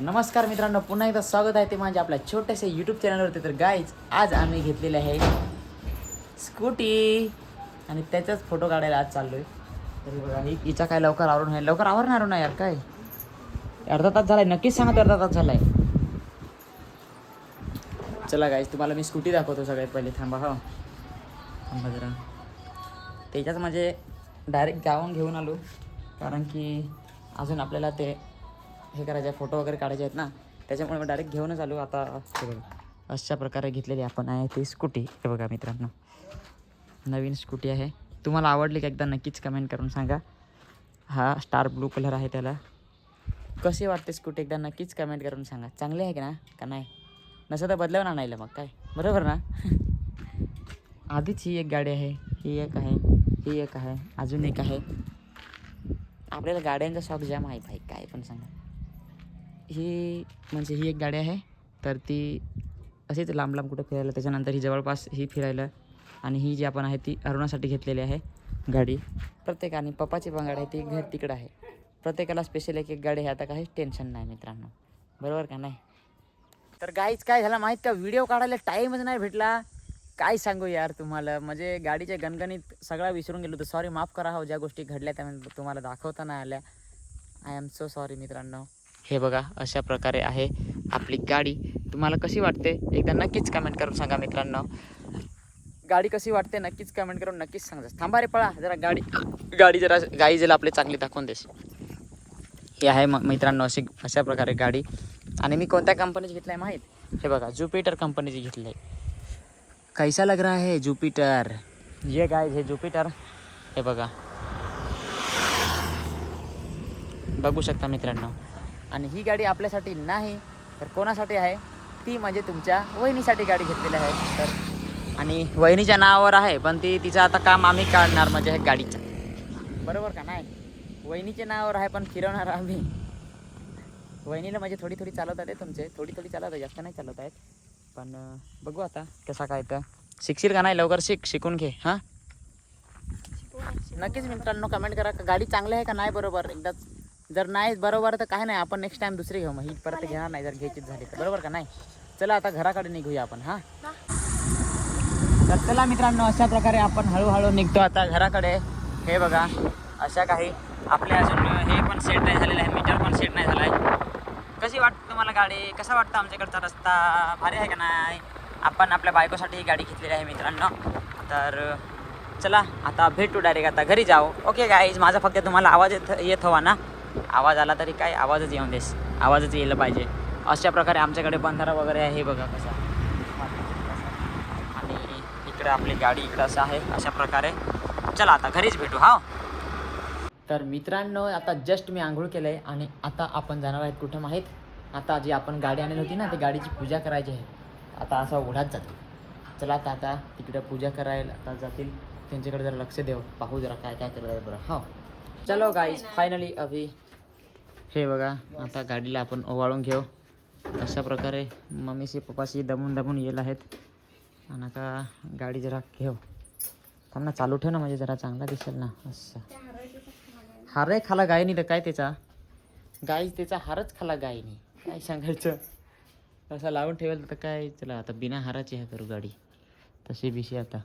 नमस्कार मित्रांनो, पुन्हा एकदा स्वागत आहे ते माझ्या आपल्या छोट्याशा यूट्यूब चॅनलवरती. तर गाईज आज आम्ही घेतलेले आहे स्कूटी आणि त्याचाच फोटो काढायला आज चाललोय. तरी बघा ही हिचा काय लवकर आवरून आहे, लवकर आवरणार ना यार. काय अर्धा तास झालाय, नक्कीच सांगा अर्धा तास झालाय. चला गाईज तुम्हाला मी स्कूटी दाखवतो सगळ्यात पहिले. थांबा थांबा जरा. त्याच्याच म्हणजे डायरेक्ट जाऊन घेऊन आलो, कारण की अजून आपल्याला ते हे करायचे फोटो वगैरे काढायचे आहेत ना, त्याच्यामुळे मी डायरेक्ट घेऊनच आलो. आता हे बघा अशा प्रकारे घेतलेली आपण आहे ती स्कूटी. हे बघा मित्रांनो, नवीन स्कूटी आहे. तुम्हाला आवडली का एकदा नक्कीच कमेंट करून सांगा. हा स्टार ब्लू कलर आहे त्याला. कशी वाटते स्कूटी एकदा नक्कीच कमेंट करून सांगा. चांगली आहे की ना का नाही? नसं तर बदलावून आणायला मग काय, बरोबर ना? आधीच ही एक गाडी आहे, ही एक आहे, ही एक आहे, अजून एक आहे. आपल्याला गाड्यांचा शॉक जाम आहे भाई, काय पण सांगा. ही म्हणजे ही एक गाडी आहे, तर ती अशीच लांब लांब कुठं फिरायला. त्याच्यानंतर ही जवळपास ही फिरायला. आणि ही जी आपण आहे ती अरुणासाठी घेतलेली आहे गाडी. प्रत्येकाने पप्पाची पण गाडी आहे ती घर तिकडं आहे. प्रत्येकाला स्पेशल एक एक गाडी आहे. आता काहीच टेन्शन नाही मित्रांनो, बरोबर का नाही? तर गाईच काय झालं माहीत का, व्हिडिओ काढायला टाईमच नाही भेटला. काय सांगू यार तुम्हाला, म्हणजे गाडीच्या गणगणित सगळा विसरून गेलो. तर सॉरी, माफ करा. हो ज्या गोष्टी घडल्या त्या तुम्हाला दाखवता नाही आल्या. आय एम सो सॉरी मित्रांनो. हे बघा अशा प्रकारे आहे आपली गाडी. तुम्हाला कशी वाटते एकदा नक्कीच कमेंट करून सांगा मित्रांनो. गाडी कशी वाटते नक्कीच कमेंट करून नक्कीच सांगा. थांबा रे पळा जरा, गाडी जरा गाई जरा आपली चांगली दाखवून देस. ही आहे मित्रांनो अशा प्रकारे गाडी. आणि मी कोणत्या कंपनीची घेतलं आहे माहीत? हे बघा ज्युपिटर कंपनीची घेतली आहे. कैसा लग रहा है ज्युपिटर? ये गाइस हे ज्युपिटर. हे बघा, बघू शकता मित्रांनो. आणि ही गाडी आपल्यासाठी नाही तर कोणासाठी आहे? ती म्हणजे तुमच्या वहिनीसाठी गाडी घेतलेली आहे. तर आणि वहिनीच्या नावावर आहे, पण तिचं आता काम आम्ही काढणार, म्हणजे हे गाडीचं, बरोबर का नाही? वहिनीच्या नावावर आहे पण फिरवणार आम्ही. वहिनीला म्हणजे थोडी थोडी चालवतात आहे तुमचे, थोडी थोडी चालवत आहे, जास्त नाही चालवत आहेत. पण बघू आता कसा काय. तर शिकशील का नाही? लवकर शिकून घे. हां नक्कीच मित्रांनो कमेंट करा गाडी चांगली आहे का नाही. बरोबर एकदा जर नाही बरोबर तर काय नाही, आपण नेक्स्ट टाइम दुसरी घेऊ. मग ही परत घेणार नाही जर घ्यायचीच झाली तर, बरोबर का नाही? चला आता घराकडे निघूया आपण. हां तर चला मित्रांनो, अशा प्रकारे आपण हळूहळू निघतो आता घराकडे. हे बघा अशा काही आपले अजून हे पण सेट नाही झालेलं आहे, मीटर पण सेट नाही झालं आहे. कशी वाटते तुम्हाला गाडी? कसा वाटतं आमच्याकडचा रस्ता? भारी आहे का नाही? आपण आपल्या बायकोसाठी ही गाडी घेतलेली आहे मित्रांनो. तर चला आता भेटू डायरेक्ट, आता घरी जाऊ. ओके गाईज, माझा फक्त तुम्हाला आवाज येत हवा ना. आवाज आला तरी काय, आवाजच येऊन देस, आवाजच यायला पाहिजे. अशा प्रकारे आमच्याकडे बंधारा वगैरे आहे. हे बघा कसा. आणि इकडे आपली गाडी इकडं असं आहे अशा प्रकारे. चला आता घरीच भेटू. हा तर मित्रांनो, आता जस्ट मी आंघोळ केलं आहे आणि आता आपण जाणार आहेत कुठं माहीत? आता जी आपण गाडी आणली होती ना, ती गाडीची पूजा करायची आहे. आता असा ओढात जातो. चला आता तिकडे पूजा करायला आता जातील. त्यांच्याकडे जरा लक्ष देऊ, पाहू जरा काय काय करत आहे बरं. हो चलो गाईज, फायनली अभि हे बघा आता गाडीला आपण ओवाळून घेऊ. अशा प्रकारे मम्मीशी पप्पाशी दमून येईल आहेत. आणि आता गाडी जरा घेऊ. थांब ना, चालू ठेव ना, म्हणजे जरा चांगला दिसेल ना. असं हारही खाला गायनी तर काय त्याचा, गाईच त्याचा हारच खाला गायनी, काय सांगायचं. असं लावून ठेवेल तर काय. चला आता बिना हाराची आहे करू गाडी तशी बिशी. आता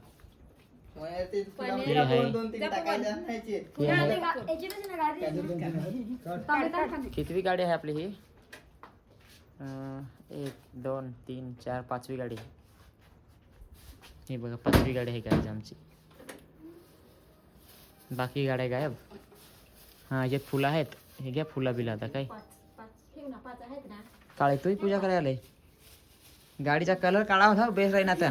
कितवी गाडी आहे आपली ही? 1 2 3 4 5वी गाडी. हे बघा 5वी गाडी आहे गाडी आमची. बाकी गाड्या गायब. हां याच्यात फुलं आहेत, हे घ्या फुलं बिला. आता काय काळे तूही पूजा करायला आले. गाडीचा कलर काळा होता, बेस राहीन आता.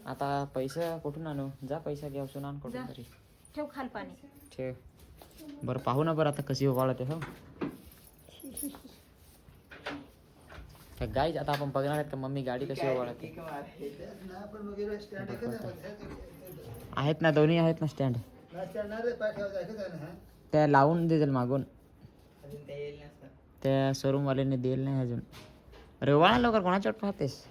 आता पैसा कुठून आणू? जा पैसा घ्या उसून आण कुठून तरी. ठेव खाल पाणी ठेव. बरं पाहू ना बरं आता कशी ओवाळते. हो गाईज आता आपण बघणार आहेत का मम्मी गाडी कशी ओवाळते. आहेत ना, दोन्ही आहेत ना स्टँड. त्या लावून देतील मागून, त्या शोरूमवाल्याने देईल नाही अजून. अरे ओवाळा लवकर, कोणाच्या वाट पाहतेस?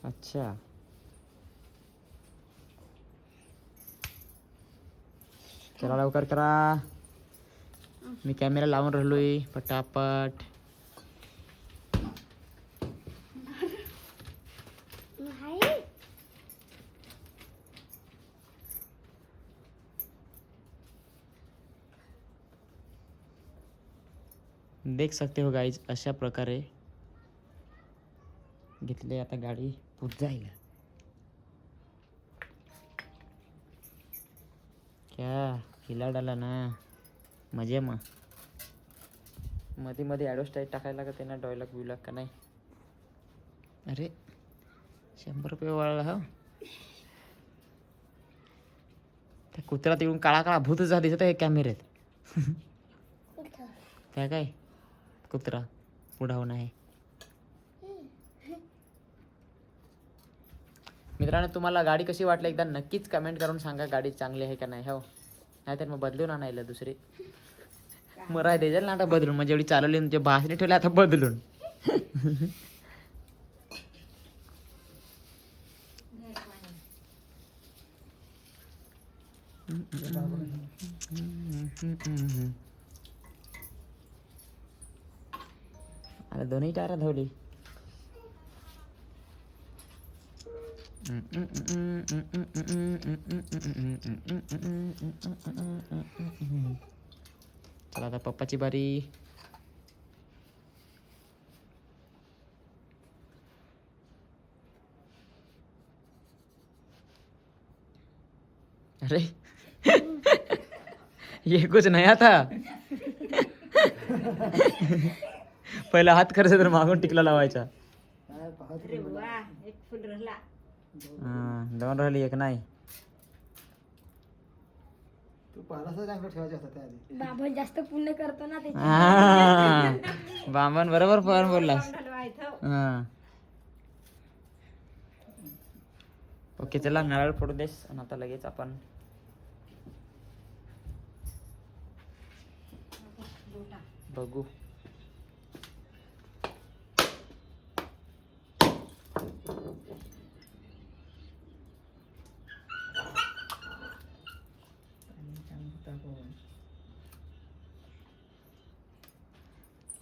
अच्छा चला लवकर करा. मी कॅमेरा लावून राहिलोय पटापट. देख सकते हो गाईज, अशा प्रकारे घेतले. आता गाडी पुढे जाईल. क्या हिला डाला ना मजे मग मध्ये मध्ये ॲडोस्टाईट टाकायला लागत ना, डॉयलॉग बिलॉग का नाही. अरे 100 रुपये वाढला हा. त्या कुत्रा तिकडून काळा काळा भूतच दिसत आहे कॅमेऱ्यात. त्या काय कुत्रा पुढावून आहे. मित्रांनो, तुम्हाला गाडी कशी वाटली एकदा नक्कीच कमेंट करून सांगा. गाडी चांगली आहे का नाही. हो, नाहीतर मग बदलून आणायला दुसरी. मग राह द्यायचं ना आता बदलून. म्हणजे एवढी चालवली म्हणजे भासणी ठेवली आता बदलून. आता दोन्ही टायर धवली. चला आता पप्पाची बारी. अरे ये कुछ नया था. पहिला हात खर्च तर मागून टिकला लावायचा. दोन राहिली एक नाही. बाबा जास्त पुण्य करतो ना ते. बामण बरोबर पण बोललास. ओके चला नारळ फोडू देस. आणि आता लगेच आपण बघू.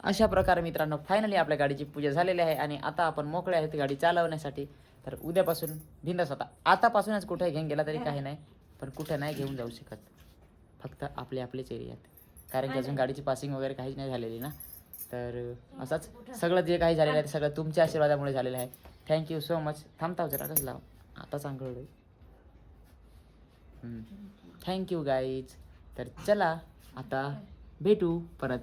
अशा प्रकारे मित्रांनो फायनली आपल्या गाडीची पूजा झालेली आहे. आणि आता आपण मोकळे आहेत गाडी चालवण्यासाठी. तर उद्यापासून बिंदास होता. आतापासूनच कुठे घेऊन गेला तरी काही नाही, पण कुठे नाही घेऊन जाऊ शकत. फक्त आपल्याच एरियात. कारण की अजून गाडीची पासिंग वगैरे काहीच नाही झालेली ना. तर असंच सगळं जे काही झालेलं आहे ते सगळं तुमच्या आशीर्वादामुळे झालेलं आहे. Thank you so much. थांबताव जरा कसं लाव आता चांगलं. Thank you guys. तर चला आता भेटू परत.